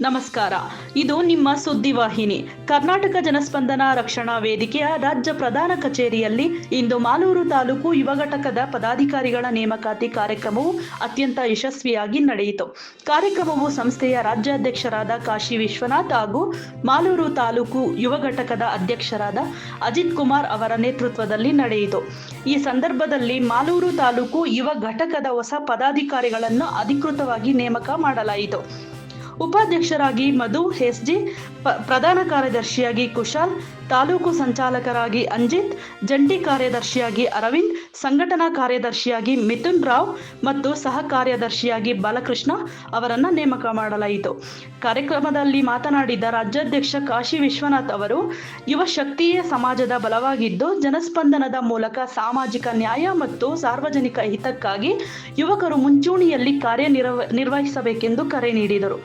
ನಮಸ್ಕಾರ. ಇದು ನಿಮ್ಮ ಸುದ್ದಿವಾಹಿನಿ. ಕರ್ನಾಟಕ ಜನಸ್ಪಂದನ ರಕ್ಷಣಾ ವೇದಿಕೆಯ ರಾಜ್ಯ ಪ್ರಧಾನ ಕಚೇರಿಯಲ್ಲಿ ಇಂದು ಮಾಲೂರು ತಾಲೂಕು ಯುವ ಘಟಕದ ಪದಾಧಿಕಾರಿಗಳ ನೇಮಕಾತಿ ಕಾರ್ಯಕ್ರಮವು ಅತ್ಯಂತ ಯಶಸ್ವಿಯಾಗಿ ನಡೆಯಿತು. ಕಾರ್ಯಕ್ರಮವು ಸಂಸ್ಥೆಯ ರಾಜ್ಯಾಧ್ಯಕ್ಷರಾದ ಕಾಶಿ ವಿಶ್ವನಾಥ್ ಹಾಗೂ ಮಾಲೂರು ತಾಲೂಕು ಯುವ ಘಟಕದ ಅಧ್ಯಕ್ಷರಾದ ಅಜಿತ್ ಕುಮಾರ್ ಅವರ ನೇತೃತ್ವದಲ್ಲಿ ನಡೆಯಿತು. ಈ ಸಂದರ್ಭದಲ್ಲಿ ಮಾಲೂರು ತಾಲೂಕು ಯುವ ಘಟಕದ ಹೊಸ ಪದಾಧಿಕಾರಿಗಳನ್ನು ಅಧಿಕೃತವಾಗಿ ನೇಮಕ ಮಾಡಲಾಯಿತು. ಉಪಾಧ್ಯಕ್ಷರಾಗಿ ಮಧು ಎಸ್ಜಿ, ಪ್ರಧಾನ ಕಾರ್ಯದರ್ಶಿಯಾಗಿ ಕುಶಾಲ್, ತಾಲೂಕು ಸಂಚಾಲಕರಾಗಿ ಅಂಜಿತ್, ಜಂಟಿ ಕಾರ್ಯದರ್ಶಿಯಾಗಿ ಅರವಿಂದ್, ಸಂಘಟನಾ ಕಾರ್ಯದರ್ಶಿಯಾಗಿ ಮಿಥುನ್ ರಾವ್ ಮತ್ತು ಸಹ ಕಾರ್ಯದರ್ಶಿಯಾಗಿ ಬಾಲಕೃಷ್ಣ ಅವರನ್ನು ನೇಮಕ ಮಾಡಲಾಯಿತು. ಕಾರ್ಯಕ್ರಮದಲ್ಲಿ ಮಾತನಾಡಿದ ರಾಜ್ಯಾಧ್ಯಕ್ಷ ಕಾಶಿ ವಿಶ್ವನಾಥ್ ಅವರು, ಯುವ ಶಕ್ತಿಯೇ ಸಮಾಜದ ಬಲವಾಗಿದ್ದು ಜನಸ್ಪಂದನದ ಮೂಲಕ ಸಾಮಾಜಿಕ ನ್ಯಾಯ ಮತ್ತು ಸಾರ್ವಜನಿಕ ಹಿತಕ್ಕಾಗಿ ಯುವಕರು ಮುಂಚೂಣಿಯಲ್ಲಿ ಕಾರ್ಯನಿರ್ವಹಿಸಬೇಕೆಂದು ಕರೆ ನೀಡಿದರು.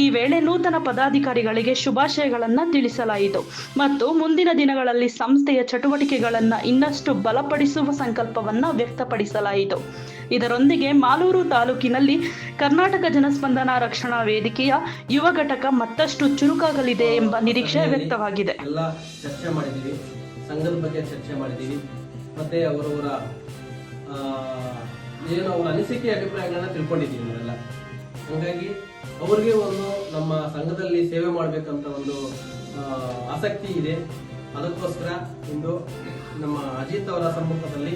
ಈ ವೇಳೆ ನೂತನ ಪದಾಧಿಕಾರಿಗಳಿಗೆ ಶುಭಾಶಯಗಳನ್ನು ತಿಳಿಸಲಾಯಿತು ಮತ್ತು ಮುಂದಿನ ದಿನಗಳಲ್ಲಿ ಸಂಸ್ಥೆಯ ಚಟುವಟಿಕೆಗಳನ್ನು ಇನ್ನಷ್ಟು ಬಲಪಡಿಸುವ ಸಂಕಲ್ಪವನ್ನು ವ್ಯಕ್ತಪಡಿಸಲಾಯಿತು. ಇದರೊಂದಿಗೆ ಮಾಲೂರು ತಾಲೂಕಿನಲ್ಲಿ ಕರ್ನಾಟಕ ಜನಸ್ಪಂದನ ರಕ್ಷಣಾ ವೇದಿಕೆಯ ಯುವ ಘಟಕ ಮತ್ತಷ್ಟು ಚುರುಕಾಗಲಿದೆ ಎಂಬ ನಿರೀಕ್ಷೆ ವ್ಯಕ್ತವಾಗಿದೆ. ಚರ್ಚೆ ಮಾಡಿದ್ದೀವಿ, ಸಂಘದ ಬಗ್ಗೆ ಚರ್ಚೆ ಮಾಡಿದ್ದೀವಿ, ಮತ್ತೆ ಅವರವರ ಏನು ಅವರ ಅನಿಸಿಕೆ ಅಭಿಪ್ರಾಯಗಳನ್ನ ತಿಳ್ಕೊಂಡಿದ್ದೀವಿ ನಾವೆಲ್ಲ. ಹಾಗಾಗಿ ಅವ್ರಿಗೆ ಒಂದು ನಮ್ಮ ಸಂಘದಲ್ಲಿ ಸೇವೆ ಮಾಡಬೇಕಂತ ಒಂದು ಆಸಕ್ತಿ ಇದೆ. ಅದಕ್ಕೋಸ್ಕರ ಇಂದು ನಮ್ಮ ಅಜಿತ್ ಅವರ ಸಮ್ಮುಖದಲ್ಲಿ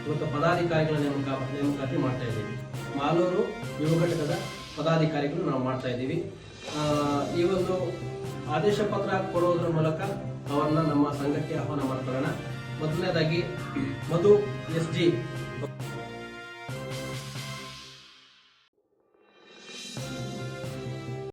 ಇವತ್ತು ಪದಾಧಿಕಾರಿಗಳ ನೇಮಕಾತಿ ಮಾಡ್ತಾ ಇದ್ದೀವಿ. ಮಾಲೂರು ಯುವ ಘಟಕದ ಪದಾಧಿಕಾರಿಗಳು ನಾವು ಮಾಡ್ತಾ ಇದ್ದೀವಿ. ಈ ಒಂದು ಆದೇಶ ಪತ್ರ ಕೊಡುವುದರ ಮೂಲಕ ಅವರನ್ನ ನಮ್ಮ ಸಂಘಕ್ಕೆ ಆಹ್ವಾನ ಮಾಡ್ಕೊಳ್ಳೋಣ. ಮೊದಲನೇದಾಗಿ ಮಧು ಎಸ್ ಜಿ.